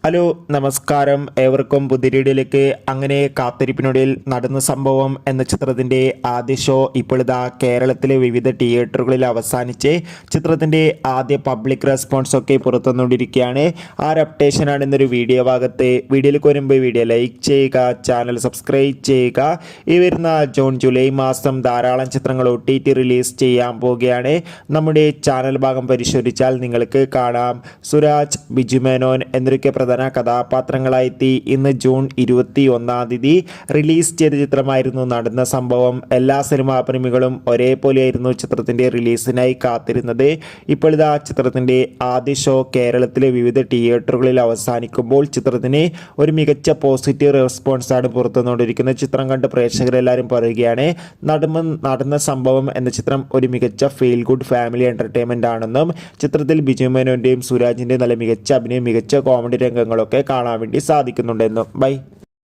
Hello നമസ്കാരം, ഏവർക്കും പുതിരീടിലേക്ക്. അങ്ങനെ കാത്തിരിപ്പിനൊടുവിൽ നടന്ന സംഭവം എന്ന ചിത്രത്തിൻ്റെ ആദ്യ ഷോ ഇപ്പോഴിതാ കേരളത്തിലെ വിവിധ തിയേറ്ററുകളിൽ അവസാനിച്ച് ചിത്രത്തിൻ്റെ ആദ്യ പബ്ലിക് റെസ്പോൺസ് ഒക്കെ പുറത്തുവന്നുകൊണ്ടിരിക്കുകയാണ്. ആ ഒരു അപ്ഡേഷനാണ് ഇന്നൊരു വീഡിയോ ഭാഗത്ത്. വീഡിയോയിലേക്ക് വരുമ്പോൾ വീഡിയോ ലൈക്ക് ചെയ്യുക, ചാനൽ സബ്സ്ക്രൈബ് ചെയ്യുക. ഈ വരുന്ന ജൂൺ ജൂലൈ മാസം ധാരാളം ചിത്രങ്ങൾ OTT റിലീസ് ചെയ്യാൻ പോവുകയാണ്. നമ്മുടെ ചാനൽ ഭാഗം പരിശോധിച്ചാൽ നിങ്ങൾക്ക് കാണാം സുരാജ്, ബിജു മേനോൻ എന്നൊക്കെ പ്രധാന കഥാപാത്രങ്ങളായെത്തി ഇന്ന് ജൂൺ 21 റിലീസ് ചെയ്ത ചിത്രമായിരുന്നു നടന്ന സംഭവം. എല്ലാ സിനിമാ പ്രേമികളും ഒരേപോലെയായിരുന്നു ചിത്രത്തിൻ്റെ റിലീസിനായി കാത്തിരുന്നത്. ഇപ്പോഴിതാ ചിത്രത്തിൻ്റെ ആദ്യ ഷോ കേരളത്തിലെ വിവിധ തിയേറ്ററുകളിൽ അവസാനിക്കുമ്പോൾ ചിത്രത്തിന് ഒരു മികച്ച പോസിറ്റീവ് റെസ്പോൺസാണ് പുറത്തുവന്നുകൊണ്ടിരിക്കുന്നത്. ചിത്രം കണ്ട് പ്രേക്ഷകരെല്ലാവരും പറയുകയാണ് നടന്ന സംഭവം എന്ന ചിത്രം ഒരു മികച്ച ഫീൽ ഗുഡ് ഫാമിലി എൻ്റർടൈൻമെൻ്റ് ആണെന്നും ചിത്രത്തിൽ ബിജു മേനോൻ്റെയും സുരാജിൻ്റെയും നല്ല മികച്ച അഭിനയം, മികച്ച കോമഡി രംഗങ്ങളൊക്കെ കാണാൻ വേണ്ടി സാധിക്കുന്നുണ്ടെന്നും. ബൈ.